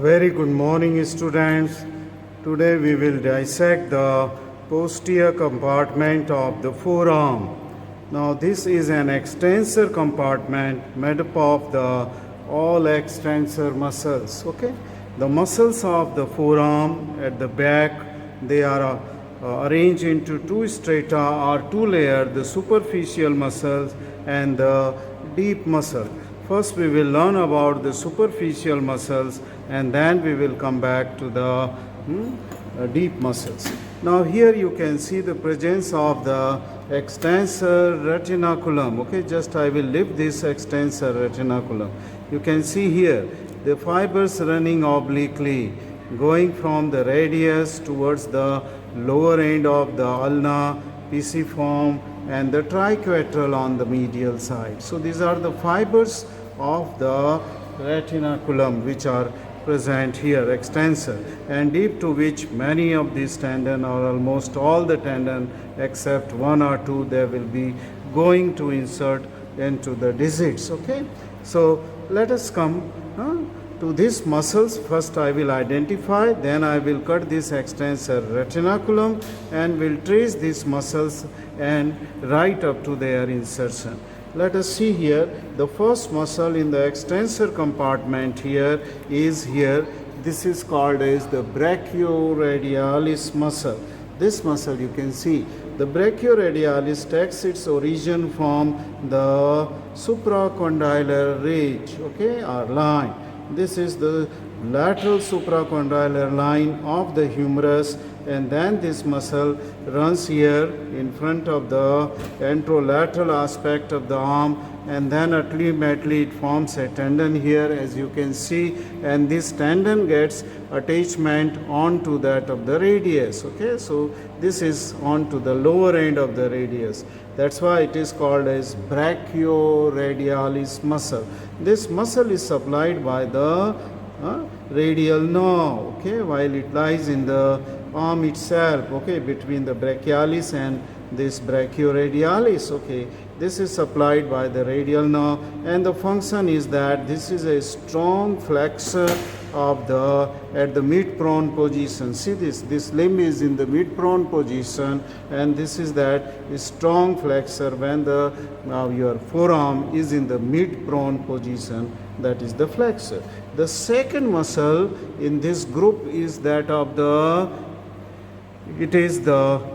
Very good morning, students. Today we will dissect the posterior compartment of the forearm. Now this is an extensor compartment made up of the all extensor muscles. Okay, the muscles of the forearm at the back, they are arranged into two strata or two layers: the superficial muscles and the deep muscle. First we will learn about the superficial muscles and then we will come back to the deep muscles. Now here you can see the presence of the extensor retinaculum. Okay, just I will lift this extensor retinaculum. You can see here the fibers running obliquely, going from the radius towards the lower end of the ulna, pisiform, and the triquetral on the medial side. So these are the fibers of the retinaculum which are present here, extensor, and deep to which many of these tendon or almost all the tendon except one or two, they will be going to insert into the digits. Okay, so let us come to these muscles. First I will identify, then I will cut this extensor retinaculum and will trace these muscles and right up to their insertion. Let us see here, the first muscle in the extensor compartment here is here. This is called as the brachioradialis muscle. This muscle you can see, the brachioradialis takes its origin from the supracondylar ridge, okay, or line. This is the lateral supracondylar line of the humerus, and then this muscle runs here in front of the anterolateral aspect of the arm, and then ultimately it forms a tendon here, as you can see, and this tendon gets attachment onto that of the radius. Okay, so this is onto the lower end of the radius. That's why it is called as brachioradialis muscle. This muscle is supplied by the radial nerve, okay, while it lies in the arm itself, okay, between the brachialis and this brachioradialis. Okay, this is supplied by the radial nerve, and the function is that this is a strong flexor of the at the mid-prone position. See this limb is in the mid-prone position, and this is that strong flexor when the your forearm is in the mid-prone position, that is the flexor. The second muscle in this group is that of the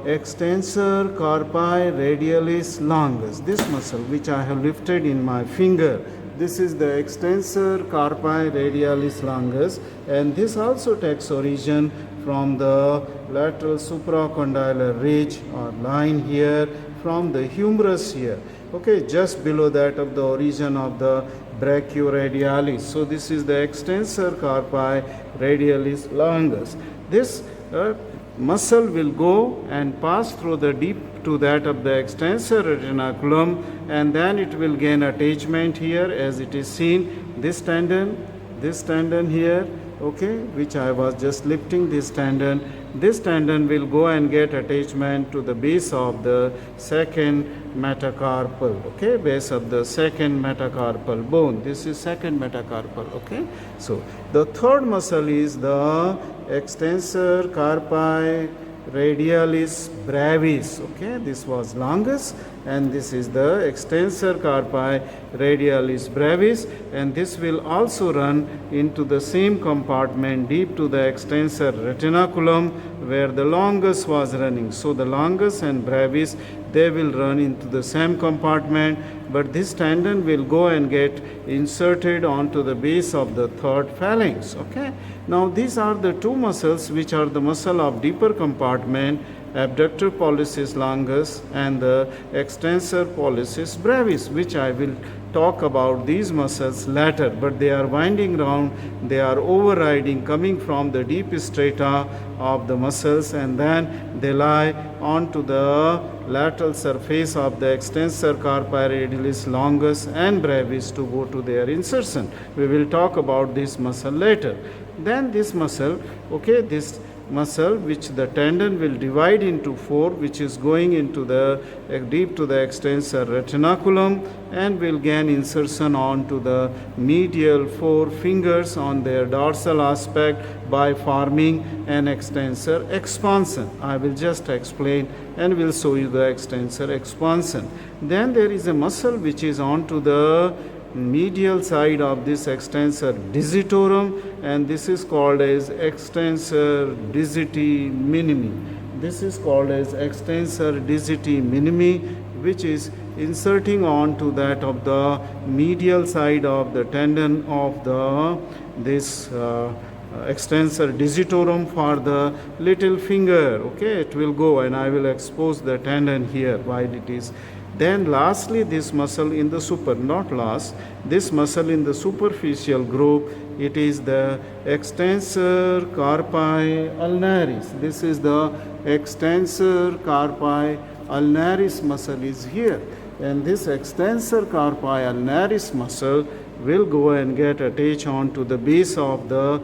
extensor carpi radialis longus. This muscle which I have lifted in my finger, this is the extensor carpi radialis longus, and this also takes origin from the lateral supracondylar ridge or line here from the humerus here, okay, just below that of the origin of the brachioradialis. So this is the extensor carpi radialis longus. This muscle will go and pass through the deep to that of the extensor retinaculum, and then it will gain attachment here, as it is seen, this tendon here, okay, which I was just lifting this tendon. This tendon will go and get attachment to the base of the second metacarpal, okay, base of the second metacarpal bone. This is second metacarpal, okay. So the third muscle is the extensor carpi radialis brevis, okay, this was longus, and this is the extensor carpi radialis brevis, and this will also run into the same compartment deep to the extensor retinaculum where the longus was running. So the longus and brevis, they will run into the same compartment, but this tendon will go and get inserted onto the base of the third phalanx. Okay, now these are the two muscles which are the muscle of deeper compartment, abductor pollicis longus and the extensor pollicis brevis, which I will talk about these muscles later, but they are winding round, they are overriding, coming from the deep strata of the muscles, and then they lie onto the lateral surface of the extensor carpi radialis longus and brevis to go to their insertion. We will talk about this muscle later. Then this muscle, okay, this muscle which the tendon will divide into four, which is going into the deep to the extensor retinaculum and will gain insertion onto the medial four fingers on their dorsal aspect by forming an extensor expansion. I will just explain and will show you the extensor expansion. Then there is a muscle which is onto the medial side of this extensor digitorum, and this is called as extensor digiti minimi. This is called as extensor digiti minimi, which is inserting onto that of the medial side of the tendon of the extensor digitorum for the little finger. Okay, it will go, and I will expose the tendon here while it is. Then lastly, this muscle in the this muscle in the superficial group, it is the extensor carpi ulnaris. This is the extensor carpi ulnaris muscle is here. And this extensor carpi ulnaris muscle will go and get attached onto the base of the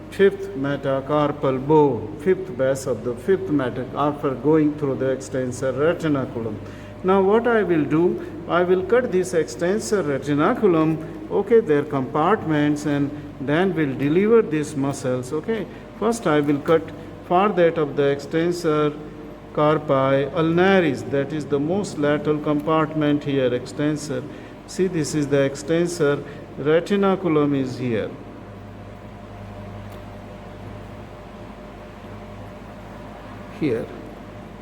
fifth metacarpal bone, fifth base of the fifth metacarpal going through the extensor retinaculum. Now what I will do, I will cut this extensor retinaculum, okay, their compartments, and then will deliver these muscles, okay. First I will cut for that of the extensor carpi ulnaris, that is the most lateral compartment here, extensor. See, this is the extensor retinaculum is here. Here.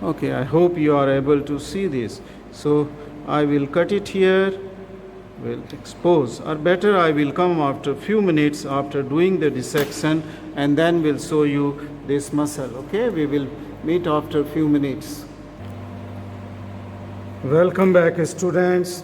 Okay, I hope you are able to see this. So I will cut it here, will expose, or better I will come after a few minutes after doing the dissection, and then will show you this muscle. Okay, we will meet after a few minutes. Welcome back, students.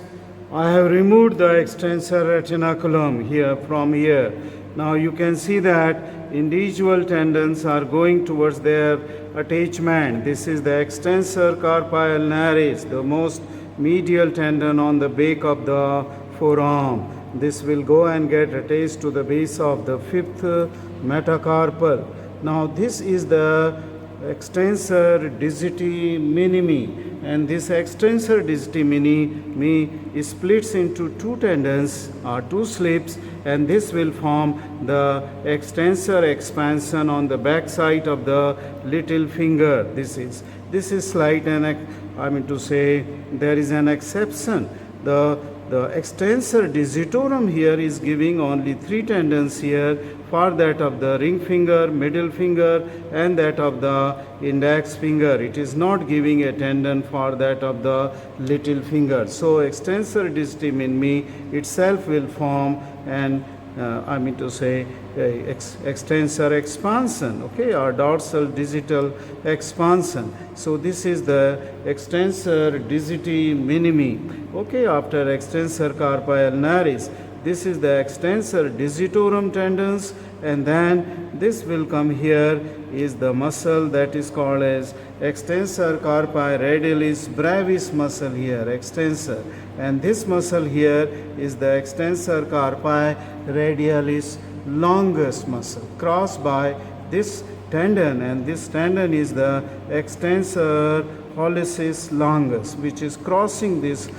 I have removed the extensor retinaculum here from here. Now you can see that individual tendons are going towards their attachment. This is the extensor carpi ulnaris, the most medial tendon on the back of the forearm. This will go and get attached to the base of the fifth metacarpal. Now this is the extensor digiti minimi, and this extensor digiti minimi splits into two tendons or two slips, and this will form the extensor expansion on the back side of the little finger. This is slight, and I mean to say there is an exception. The extensor digitorum here is giving only three tendons here, for that of the ring finger, middle finger, and that of the index finger. It is not giving a tendon for that of the little finger. So extensor digiti minimi itself will form an I mean to say extensor expansion, okay, or dorsal digital expansion. So this is the extensor digiti minimi, okay, after extensor carpi ulnaris. This is the extensor digitorum tendons, and then this will come here is the muscle that is called as extensor carpi radialis brevis muscle here, extensor. And this muscle here is the extensor carpi radialis longus muscle, crossed by this tendon, and this tendon is the extensor pollicis longus, which is crossing this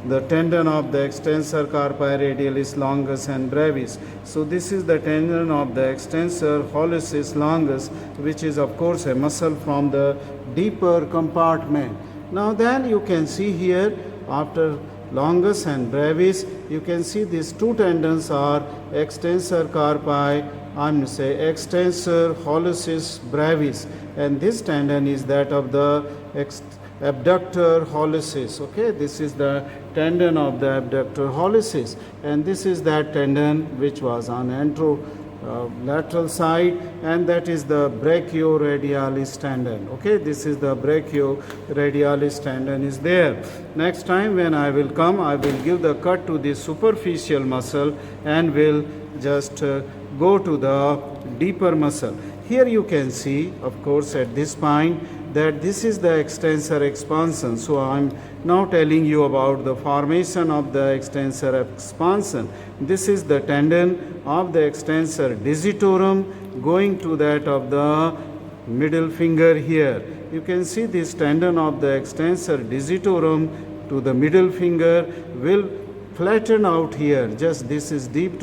the tendon of the extensor carpi radialis longus and brevis. So this is the tendon of the extensor pollicis longus, which is of course a muscle from the deeper compartment. Now then you can see here, after longus and brevis, you can see these two tendons are extensor carpi, extensor pollicis brevis, and this tendon is that of the abductor pollicis. Okay, this is the tendon of the abductor pollicis, and this is that tendon which was on lateral side, and that is the brachioradialis tendon. Okay, this is the brachioradialis tendon is there. Next time when I will come, I will give the cut to the superficial muscle and will just go to the deeper muscle. Here you can see, of course, at this point, that this is the extensor expansion. So I am now telling you about the formation of the extensor expansion. This is the tendon of the extensor digitorum, going to that of the middle finger here. You can see this tendon of the extensor digitorum to the middle finger will flatten out here. Just this is deep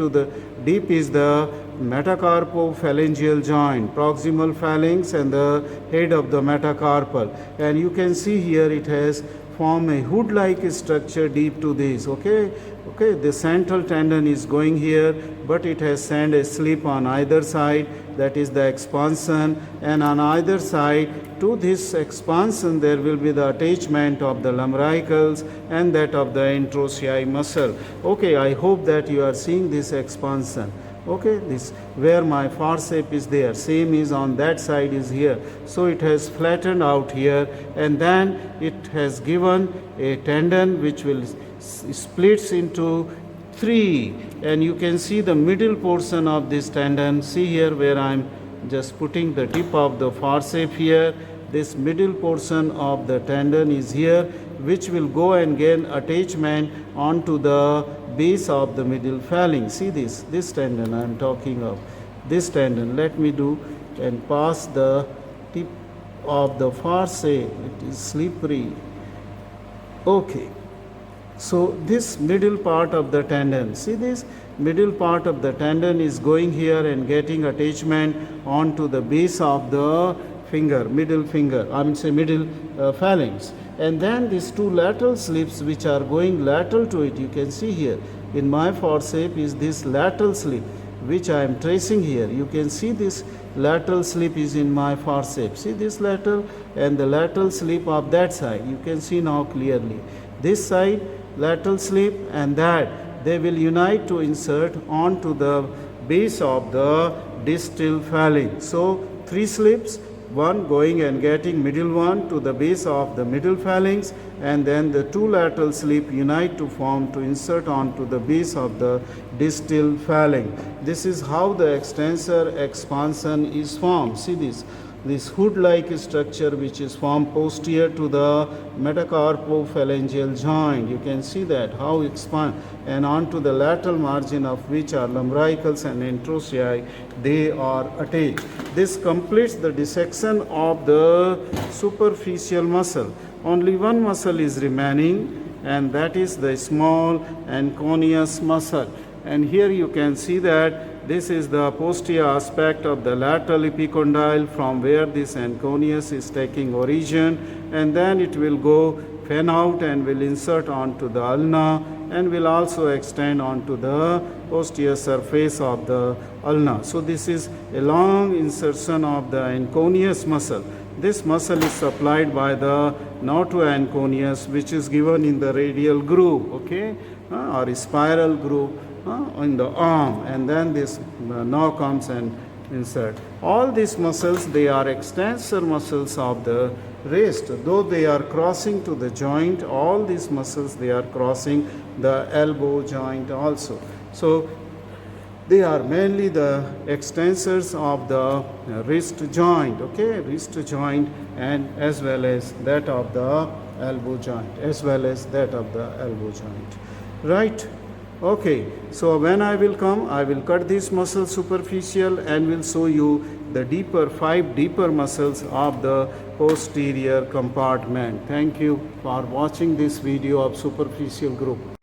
is the metacarpophalangeal joint, proximal phalanx and the head of the metacarpal. And you can see here it has formed a hood-like structure deep to this. Okay, the central tendon is going here, but it has sent a slip on either side, that is the expansion, and on either side to this expansion there will be the attachment of the lumbricals and that of the interossei muscle. Okay, I hope that you are seeing this expansion. Okay, this where my forceps is there, same is on that side is here. So it has flattened out here, and then it has given a tendon which will splits into three, and you can see the middle portion of this tendon. See here where I'm just putting the tip of the forceps here. This middle portion of the tendon is here, which will go and gain attachment onto the base of the middle phalanx. See this tendon I am talking of. This tendon, let me do and pass the tip of the forceps. It is slippery. Okay. So this middle part of the tendon, see this middle part of the tendon is going here and getting attachment onto the base of the finger, middle phalanx. And then these two lateral slips which are going lateral to it, you can see here in my forceps is this lateral slip which I am tracing here. You can see this lateral slip is in my forceps. See this lateral and the lateral slip of that side. You can see now clearly. This side lateral slip and that they will unite to insert onto the base of the distal phalanx. So three slips, one going and getting middle one to the base of the middle phalanx, and then the two lateral slip unite to form to insert onto the base of the distal phalanx. This is how the extensor expansion is formed. See this hood-like structure which is formed posterior to the metacarpophalangeal joint. You can see that how expand, and onto the lateral margin of which are lumbricals and interossei, they are attached. This completes the dissection of the superficial muscle. Only one muscle is remaining, and that is the small anconeus muscle. And here you can see that this is the posterior aspect of the lateral epicondyle from where this anconeus is taking origin, and then it will go fan out and will insert onto the ulna and will also extend onto the posterior surface of the ulna. So this is a long insertion of the anconeus muscle. This muscle is supplied by the notoanconeus, which is given in the radial groove, okay, or spiral groove in the arm, and then this now comes and insert. All these muscles, they are extensor muscles of the wrist. Though they are crossing to the joint, all these muscles, they are crossing the elbow joint also. So they are mainly the extensors of the wrist joint, okay, wrist joint, and as well as that of the elbow joint, right? Okay, so when I will come, I will cut this muscle superficial and will show you the five deeper muscles of the posterior compartment. Thank you for watching this video of superficial group.